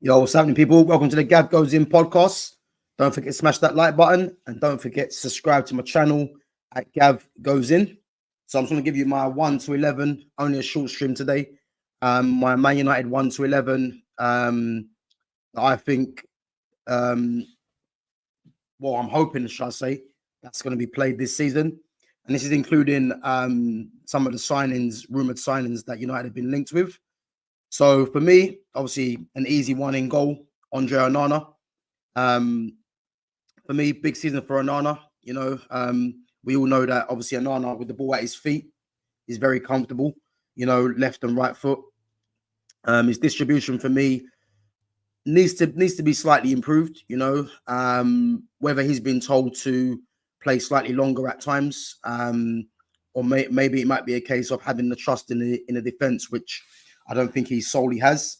Yo, what's happening, people? Welcome to the Gav Goes In podcast. Don't forget to smash that like button and don't forget to subscribe to my channel at Gav Goes In. So I'm just going to give you my 1 to 11, only a short stream today. My Man United 1 to 11. I think, I'm hoping, shall I say, that's going to be played this season. And this is including some of the signings, rumoured signings that United have been linked with. So for me, obviously an easy one in goal, Andre Onana. For me, big season for Onana. We all know that obviously Onana with the ball at his feet is very comfortable, left and right foot. His distribution for me needs to be slightly improved, whether he's been told to play slightly longer at times, or maybe it might be a case of having the trust in the defense, which I don't think he solely has.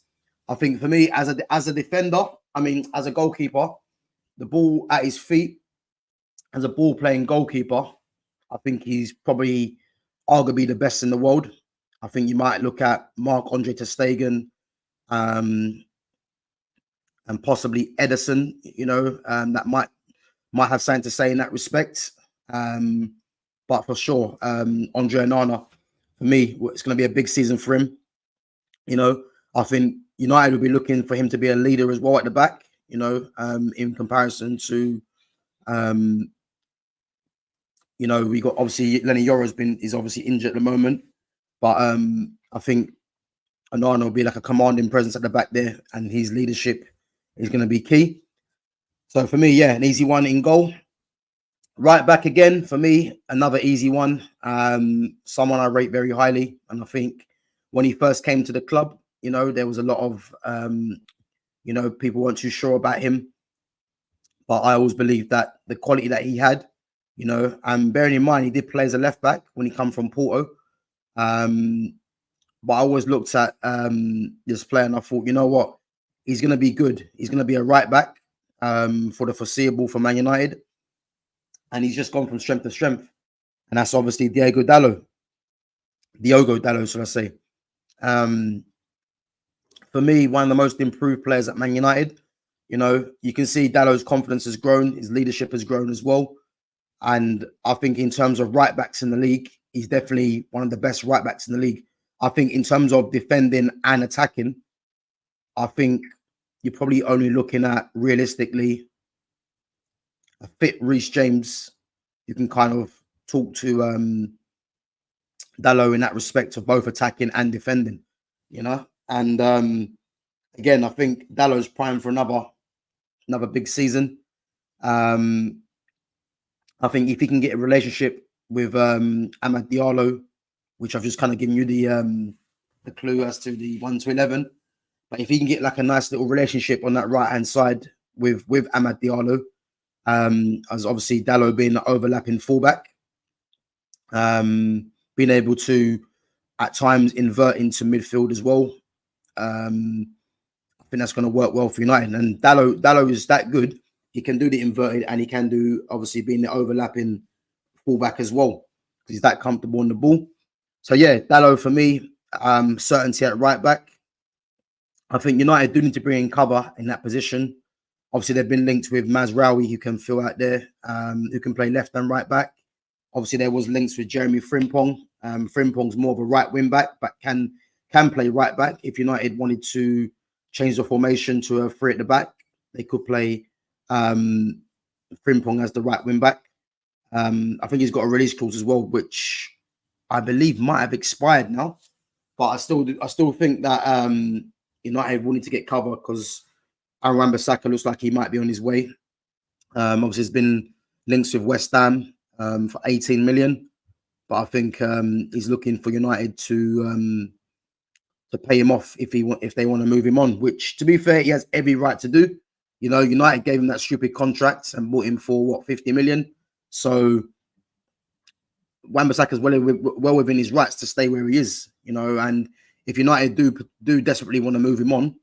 I think for me, as a defender, as a goalkeeper, the ball at his feet, as a ball-playing goalkeeper, I think he's probably arguably the best in the world. I think you might look at Marc-Andre ter Stegen, and possibly Ederson, that might have something to say in that respect. But for sure, Andre Onana, for me, it's going to be a big season for him. I think United will be looking for him to be a leader as well at the back, in comparison to, we got obviously Lenny Yoro is obviously injured at the moment, but I think Onana will be like a commanding presence at the back there, and his leadership is going to be key. So for me, yeah, an easy one in goal. Right back again, for me, another easy one. Someone I rate very highly, and I think when he first came to the club, there was a lot of, people weren't too sure about him. But I always believed that the quality that he had, and bearing in mind, he did play as a left back when he come from Porto. But I always looked at this player and I thought, you know what? He's going to be good. He's going to be a right back for the foreseeable for Man United. And he's just gone from strength to strength. And that's obviously Diogo Dalot, should I say. For me, one of the most improved players at Man United. You can see Dalot's confidence has grown. His leadership has grown as well. And I think in terms of right backs in the league, he's definitely one of the best right backs in the league. I think in terms of defending and attacking, I think you're probably only looking at, realistically, a fit Reece James. You can kind of talk to Dalot in that respect of both attacking and defending, And again, I think Dalot's primed for another big season. I think if he can get a relationship with Amad Diallo, which I've just kind of given you the clue as to the 1 to 11, but if he can get like a nice little relationship on that right hand side with Amad Diallo, as obviously Dalot being the overlapping fullback, being able to at times invert into midfield as well. I think that's going to work well for United. And Dalot is that good. He can do the inverted and he can do, obviously, being the overlapping fullback as well. He's that comfortable on the ball. So, yeah, Dalot for me, certainty at right back. I think United do need to bring in cover in that position. Obviously, they've been linked with Mazraoui, who can fill out there, who can play left and right back. Obviously, there was links with Jeremy Frimpong. Frimpong's more of a right wing back, but can play right back. If United wanted to change the formation to a 3 at the back, they could play Frimpong as the right wing back. I think he's got a release clause as well, which I believe might have expired now. But I still think that United will need to get cover because Aaron Wan-Bissaka looks like he might be on his way. Obviously, there's been links with West Ham for 18 million, but I think he's looking for United to pay him off if they want to move him on. Which, to be fair, he has every right to do. United gave him that stupid contract and bought him for 50 million. So Wan-Bissaka is well within his rights to stay where he is. And if United do desperately want to move him on,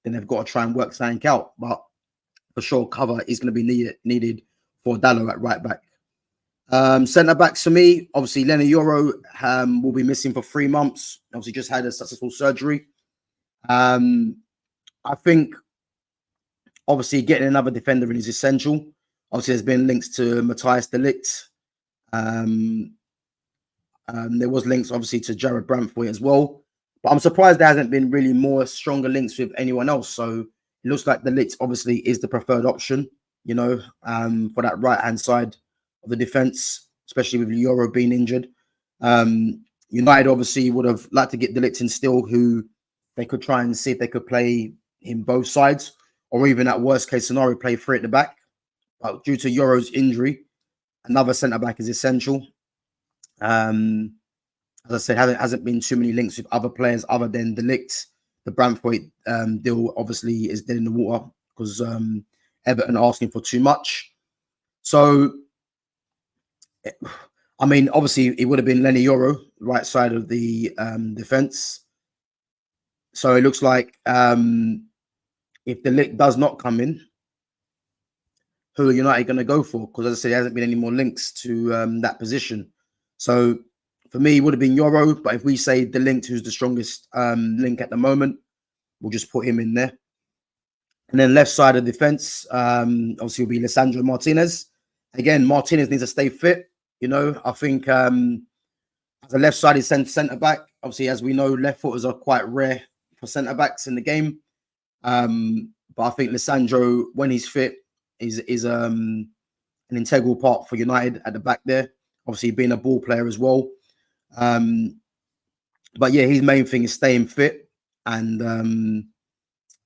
then they've got to try and work something out. But for sure, cover is going to be needed for Dalot at right back. Centre backs for me, obviously Lenny Yoro will be missing for 3 months. Obviously, just had a successful surgery. I think obviously getting another defender in is essential. Obviously, there's been links to Matthias de Ligt. There was links, obviously, to Jared Brantford as well. But I'm surprised there hasn't been really more stronger links with anyone else. So it looks like de Ligt obviously is the preferred option, for that right-hand side of the defence, especially with Euro being injured. United obviously would have liked to get de Ligt in still, who they could try and see if they could play him both sides, or even at worst case scenario, play three at the back. But due to Euro's injury, another centre-back is essential. As I said, hasn't been too many links with other players other than de Ligt. The Brantford deal obviously is dead in the water because Everton are asking for too much. So, I mean, obviously, it would have been Lenny Yoro, right side of the defence. So it looks like if de Ligt does not come in, who are United going to go for? Because as I said, there hasn't been any more links to that position. So for me, it would have been Euro. But if we say de Ligt, who's the strongest link at the moment, we'll just put him in there. And then left side of the defence, obviously will be Lisandro Martinez. Again, Martinez needs to stay fit. I think as a left sided centre back, obviously, as we know, left footers are quite rare for centre backs in the game. But I think Lisandro, when he's fit, is an integral part for United at the back there. Obviously, being a ball player as well. But yeah, his main thing is staying fit and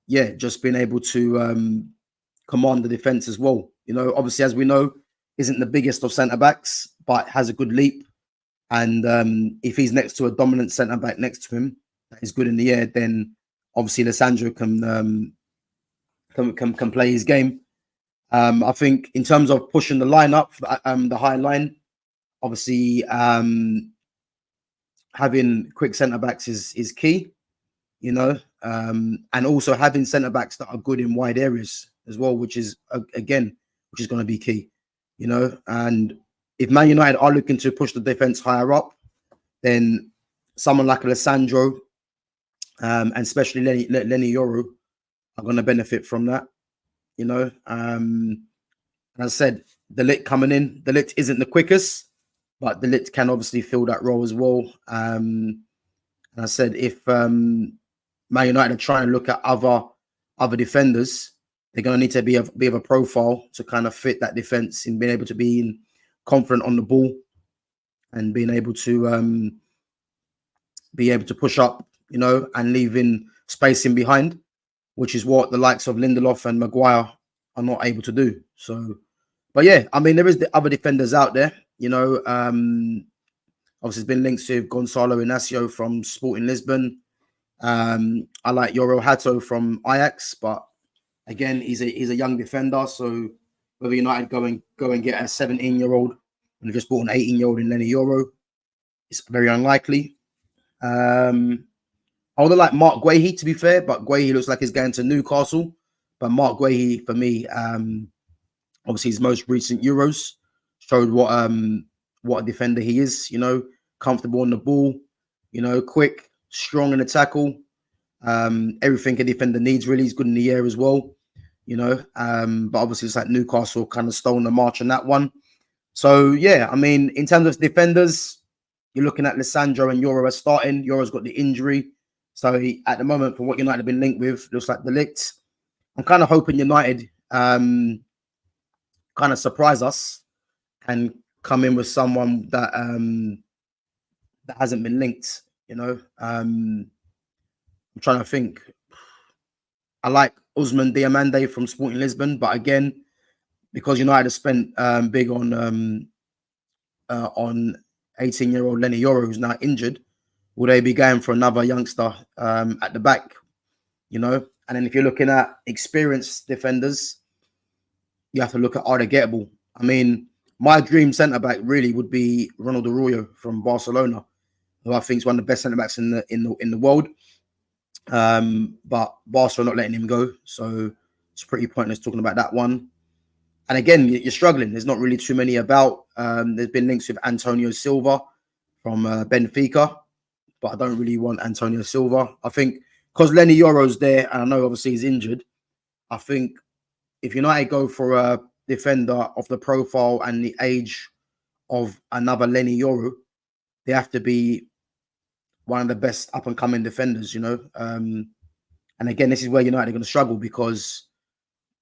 just being able to command the defense as well. Obviously, as we know, isn't the biggest of centre backs, but has a good leap. And if he's next to a dominant centre back next to him that is good in the air, then obviously Lisandro can play his game. I think in terms of pushing the line up, the high line, obviously having quick centre backs is key, and also having centre backs that are good in wide areas as well, which is going to be key, And if Man United are looking to push the defense higher up, then someone like Alessandro and especially Lenny Yoro are going to benefit from that, As I said, de Ligt coming in. De Ligt isn't the quickest, but de Ligt can obviously fill that role as well. And I said, if Man United are trying to look at other defenders, they're going to need to be of a profile to kind of fit that defense in being able to be confident on the ball and being able to push up, and leaving space in behind, which is what the likes of Lindelof and Maguire are not able to do. So, but yeah, I mean, there is the other defenders out there, obviously there's been links with Gonçalo Inácio from Sporting Lisbon. I like Yoro Hato from Ajax, but again, he's a young defender. So whether United go and get a 17-year-old and they just bought an 18-year-old in Lenny Yoro, it's very unlikely. I would like Mark Guehi, to be fair, but Guehi looks like he's going to Newcastle. But Mark Guehi, for me, obviously his most recent Euros showed what a defender he is. Comfortable on the ball, quick, strong in the tackle. Everything a defender needs, really. He's good in the air as well, But obviously it's like Newcastle kind of stole the march on that one. So yeah, I mean, in terms of defenders, you're looking at Lisandro and Euro as starting. Euro's got the injury. So at the moment, for what United have been linked with, looks like de Ligt. I'm kind of hoping United kind of surprise us and come in with someone that that hasn't been linked. I'm trying to think. I like Usman Diamande from Sporting Lisbon, but again, because United have spent big on 18-year-old Lenny Yoro, who's now injured, will they be going for another youngster at the back? And then if you're looking at experienced defenders, you have to look at, are they gettable? I mean, my dream centre-back really would be Ronald Arroyo from Barcelona, who I think is one of the best centre-backs in the world. But Barca are not letting him go, so it's pretty pointless talking about that one. And again, you're struggling. There's not really too many about. There's been links with Antonio Silva from Benfica, but I don't really want Antonio Silva. I think because Lenny Yoro's there, and I know obviously he's injured, I think if United go for a defender of the profile and the age of another Lenny Yoro, they have to be one of the best up and coming defenders, you know. And again, this is where United are going to struggle because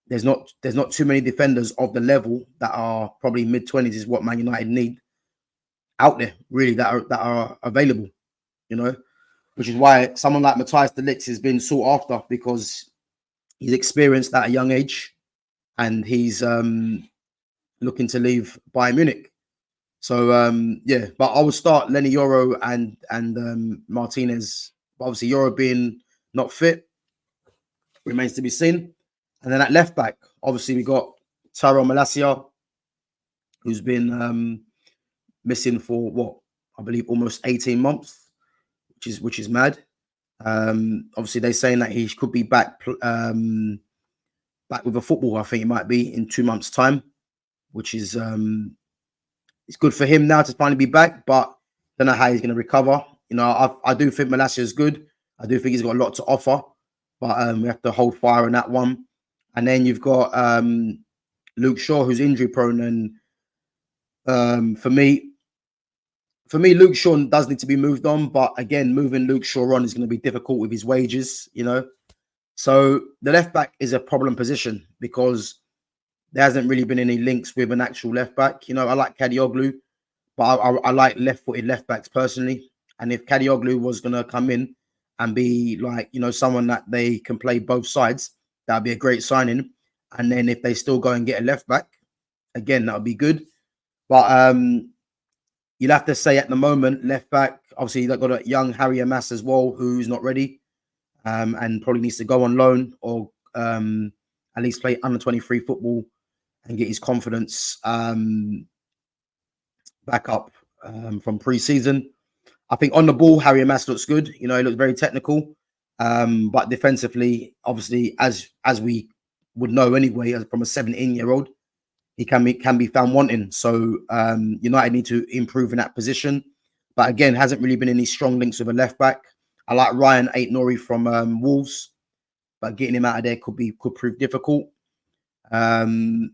there's not too many defenders of the level that are probably mid-20s is what Man United need out there, really, that are available, you know, which is why someone like Matthias de Ligt has been sought after because he's experienced at a young age and he's looking to leave Bayern Munich. So yeah, but I would start Lenny Yoro and Martinez. Obviously, Yoro being not fit remains to be seen. And then at left back, obviously we got Tyrell Malacia, who's been missing for what I believe almost 18 months, which is mad. Obviously they're saying that he could be back back with a football. I think it might be in 2 months' time, which is it's good for him now to finally be back. But don't know how he's going to recover. You know, I do think Malacia is good. I do think he's got a lot to offer, but we have to hold fire on that one. And then you've got Luke Shaw, who's injury prone, and for me, Luke Shaw does need to be moved on. But again, moving Luke Shaw on is going to be difficult with his wages, you know. So the left back is a problem position because there hasn't really been any links with an actual left back. You know, I like Kadioglu, but I like left-footed left backs personally. And if Kadioglu was going to come in and be like, you know, someone that they can play both sides, that'd be a great signing. And then if they still go and get a left back, again, that would be good. But you'll have to say at the moment, left back, obviously they've got a young Harry Amas as well, who's not ready and probably needs to go on loan or at least play under 23 football and get his confidence back up from pre-season. I think on the ball, Harry Amas looks good. You know, he looks very technical. But defensively, obviously, as we would know anyway, as from a 17-year-old, he can be found wanting. So United need to improve in that position. But again, hasn't really been any strong links with a left back. I like Ryan Aït-Nouri from Wolves, but getting him out of there could prove difficult. I'm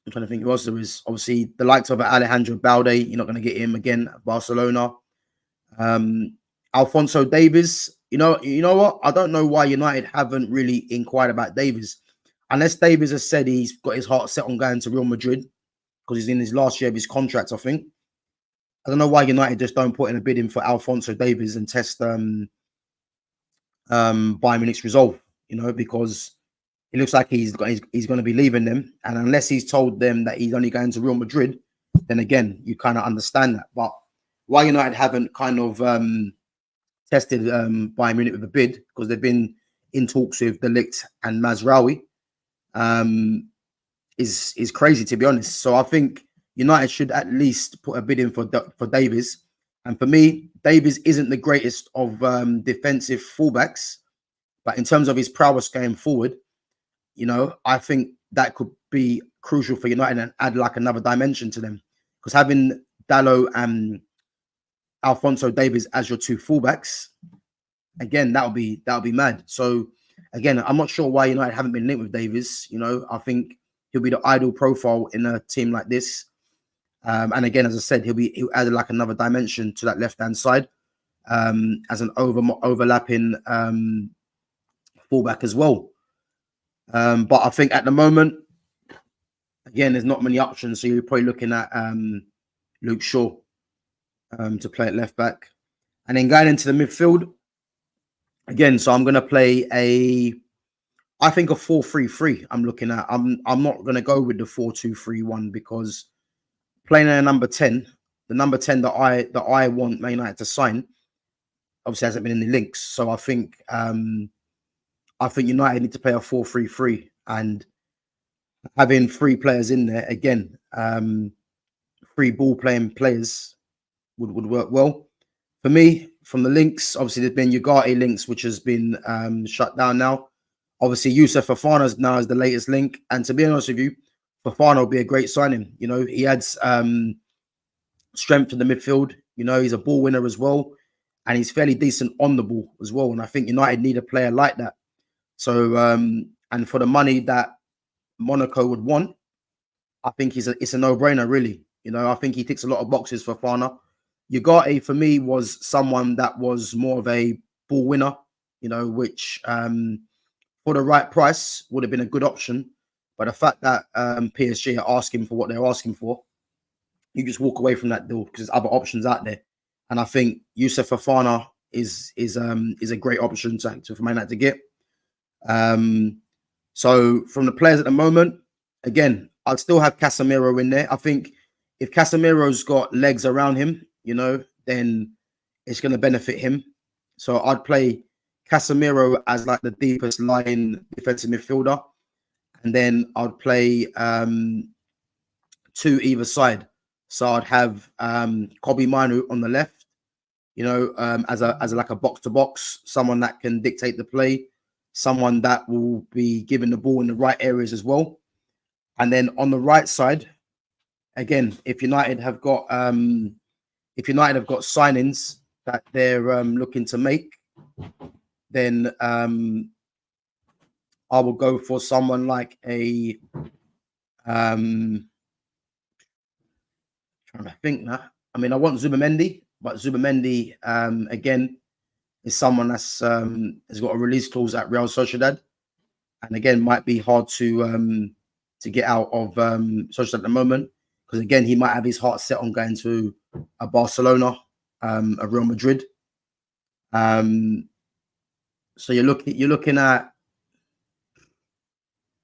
trying to think who else there is. Obviously, the likes of Alejandro Balde, you're not going to get him again at Barcelona. Alphonso Davies, you know what? I don't know why United haven't really inquired about Davies. Unless Davies has said he's got his heart set on going to Real Madrid because he's in his last year of his contract, I think. I don't know why United just don't put in a bid in for Alphonso Davies and test Bayern Munich's resolve, you know, because it looks like he's going to be leaving them. And unless he's told them that he's only going to Real Madrid, then again, you kind of understand that. But why United haven't kind of tested Bayern Munich with a bid, because they've been in talks with De Ligt and Mazraoui, is crazy, to be honest. So I think United should at least put a bid in for Davies. And for me, Davies isn't the greatest of defensive fullbacks, but in terms of his prowess going forward, you know, I think that could be crucial for United and add like another dimension to them. Because having Dalot and Alphonso Davies as your two fullbacks, again, that'll be mad. So again, I'm not sure why United haven't been linked with Davies. You know, I think he'll be the ideal profile in a team like this. And again, as I said, he'll add like another dimension to that left-hand side as an overlapping fullback as well. But I think at the moment, again, there's not many options. So you're probably looking at Luke Shaw to play at left back. And then going into the midfield, again, so I'm going to play I think a 4-3-3 I'm looking at. I'm not going to go with the 4-2-3-1 because playing a number 10, the number 10 that I want Man United to sign, obviously hasn't been in the links. So I think United need to play a 4-3-3 and having three players in there again, three ball playing players would work well for me. From the links, obviously there's been Ugarte links, which has been shut down now. Obviously, Youssef Fofana now is the latest link, and to be honest with you, Fofana will be a great signing. You know, he adds strength to the midfield. You know, he's a ball winner as well, and he's fairly decent on the ball as well. And I think United need a player like that. So, and for the money that Monaco would want, I think it's a no-brainer, really. I think he ticks a lot of boxes for Fana. Ugarte, for me, was someone that was more of a ball winner, which for the right price would have been a good option. But the fact that PSG are asking for what they're asking for, you just walk away from that deal because there's other options out there. And I think Youssef Fofana is a great option for Man Utd to get. So from the players at the moment, again, I'd still have Casemiro in there. I think if Casemiro's got legs around him, then it's going to benefit him. So I'd play Casemiro as like the deepest lying defensive midfielder, and then I'd play two either side. So I'd have Kobe Manu on the left, as like a box to box, someone that can dictate the play, someone that will be given the ball in the right areas as well. And then on the right side, again, if United have got signings that they're looking to make, then I will go for someone like a trying to think now. I mean, I want Zubamendi, but Zubamendi again is someone that's has got a release clause at Real Sociedad, and again might be hard to get out of Sociedad at the moment, because again he might have his heart set on going to a Barcelona, a Real Madrid. So you're looking at,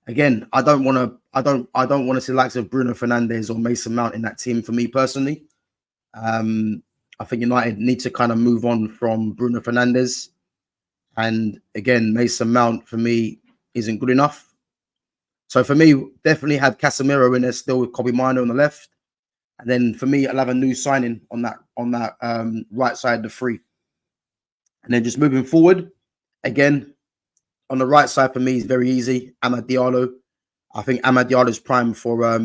again, I don't want to see the likes of Bruno Fernandes or Mason Mount in that team for me personally. I think United need to kind of move on from Bruno Fernandes, and again, Mason Mount for me isn't good enough. So for me, definitely have Casemiro in there still with Kobe Mino on the left, and then for me, I'll have a new signing on that right side of the three. And then just moving forward, again, on the right side for me is very easy. Amad Diallo. I think Amad Diallo is prime for a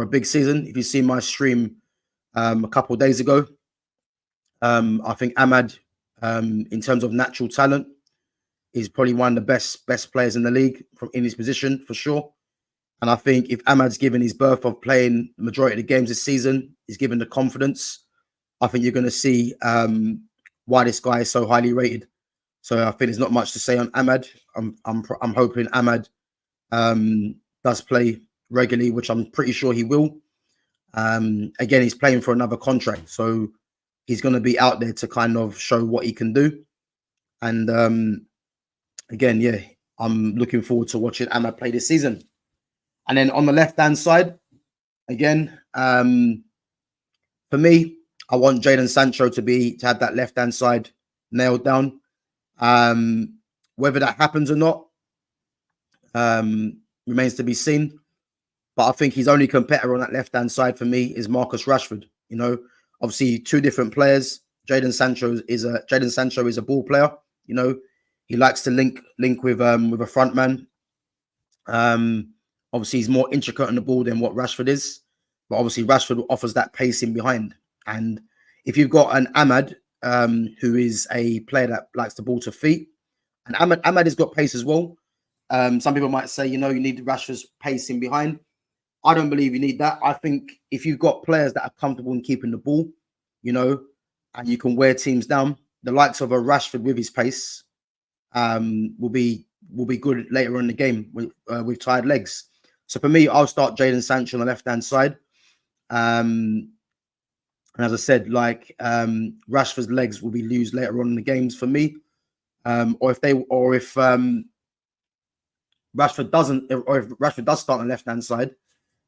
big season. If you see my stream a couple of days ago, I think Amad, in terms of natural talent, is probably one of the best players in the league in his position for sure. And I think if Amad's given his berth of playing the majority of the games this season, he's given the confidence, I think you're going to see why this guy is so highly rated. So I think there's not much to say on Amad. I'm hoping Amad does play regularly, which I'm pretty sure he will. Again, he's playing for another contract, so he's going to be out there to kind of show what he can do. And again, yeah, I'm looking forward to watching Amad play this season. And then on the left-hand side, again, for me, I want Jadon Sancho to have that left-hand side nailed down. Whether that happens or not remains to be seen. But I think his only competitor on that left-hand side for me is Marcus Rashford. Obviously two different players. Jadon Sancho is a ball player. He likes to link with a front man. Obviously he's more intricate on the ball than what Rashford is. But obviously Rashford offers that pace in behind. And if you've got an Amad, who is a player that likes the ball to feet, and Amad has got pace as well. Some people might say, you need Rashford's pace in behind. I don't believe you need that. I think if you've got players that are comfortable in keeping the ball, and you can wear teams down, the likes of a Rashford with his pace will be good later in the game with tired legs. So for me, I'll start Jadon Sancho on the left-hand side. And as I said, Rashford's legs will be used later on in the games for me. Or if Rashford does start on the left-hand side,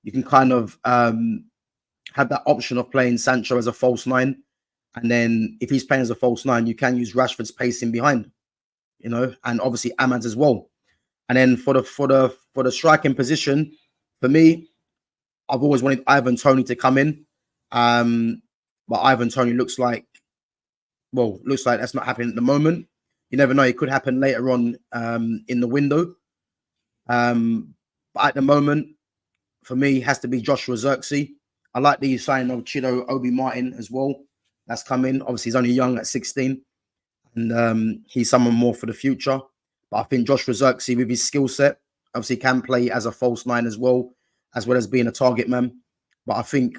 you can kind of have that option of playing Sancho as a false nine. And then if he's playing as a false nine, you can use Rashford's pace in behind, and obviously Amad's as well. And then for the striking position, for me, I've always wanted Ivan Toney to come in. But Ivan Toney looks like that's not happening at the moment. You never know, it could happen later on in the window. But at the moment, for me, it has to be Joshua Zirkzee. I like the signing of Chido Obi Martin as well. That's come in. Obviously, he's only young at 16. And he's someone more for the future. But I think Joshua Zirkzee, with his skill set, obviously can play as a false nine as well as being a target man. But I think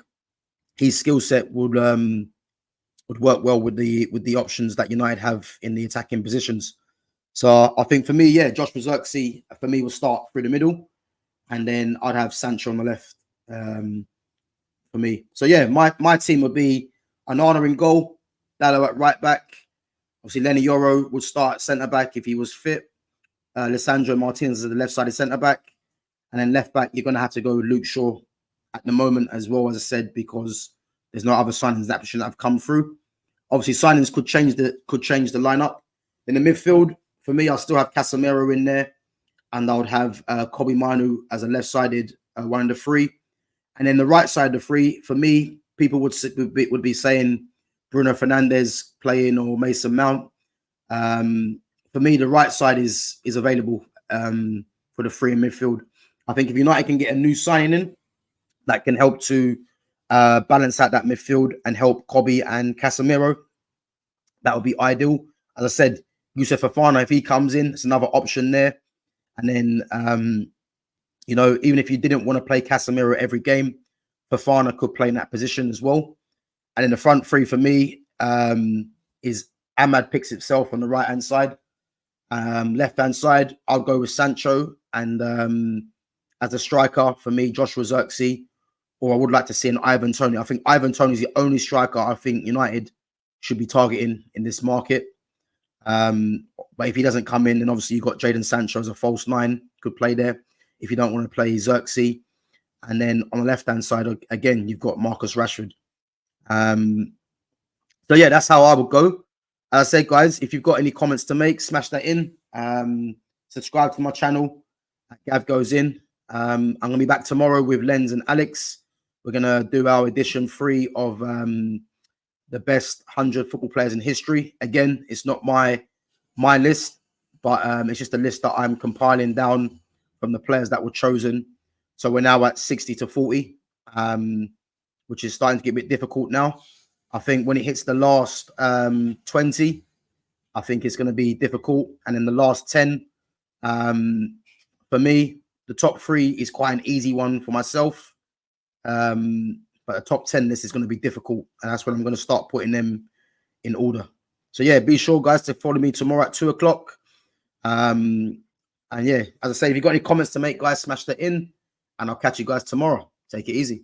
his skill set would work well with the options that United have in the attacking positions. So I think for me, yeah, Joshua Zirkzee for me will start through the middle, and then I'd have Sancho on the left for me. So yeah, my team would be Onana in goal, Dalot at right back. Obviously, Lenny Yoro would start at centre back if he was fit. Lisandro Martinez as the left-sided centre back, and then left back you're going to have to go with Luke Shaw at the moment as well, as I said, because there's no other signings that have come through. Obviously, signings could change the lineup. In the midfield, for me, I'll still have Casemiro in there, and I would have Kobe Manu as a left-sided one of the three. And then the right side of the three, for me, people would be saying Bruno Fernandes playing or Mason Mount. For me, the right side is available for the three in midfield. I think if United can get a new signing in that can help to balance out that midfield and help Kobe and Casemiro, that would be ideal. As I said, Youssef Fofana, if he comes in, it's another option there. And then, you know, even if you didn't want to play Casemiro every game, Fofana could play in that position as well. And in the front three for me is Ahmad picks itself on the right-hand side. Left-hand side, I'll go with Sancho. And as a striker, for me, Joshua Zirkzee, or I would like to see an Ivan Toney. I think Ivan Toney is the only striker I think United should be targeting in this market. But if he doesn't come in, then obviously you've got Jadon Sancho as a false nine, could play there if you don't want to play Zirkzee. And then on the left-hand side, again, you've got Marcus Rashford. So yeah, that's how I would go. As I said, guys, if you've got any comments to make, smash that in. Subscribe to my channel, GavGoesIn. I'm going to be back tomorrow with Lenz and Alex. We're going to do our edition 3 of the best 100 football players in history. Again, it's not my list, but it's just a list that I'm compiling down from the players that were chosen. So we're now at 60 to 40, which is starting to get a bit difficult now. I think when it hits the last 20, I think it's going to be difficult. And in the last 10, for me, the top 3 is quite an easy one for myself. But the top 10 list is going to be difficult. And that's when I'm going to start putting them in order. So yeah, be sure, guys, to follow me tomorrow at 2 o'clock. And yeah, as I say, if you've got any comments to make, guys, smash that in. And I'll catch you guys tomorrow. Take it easy.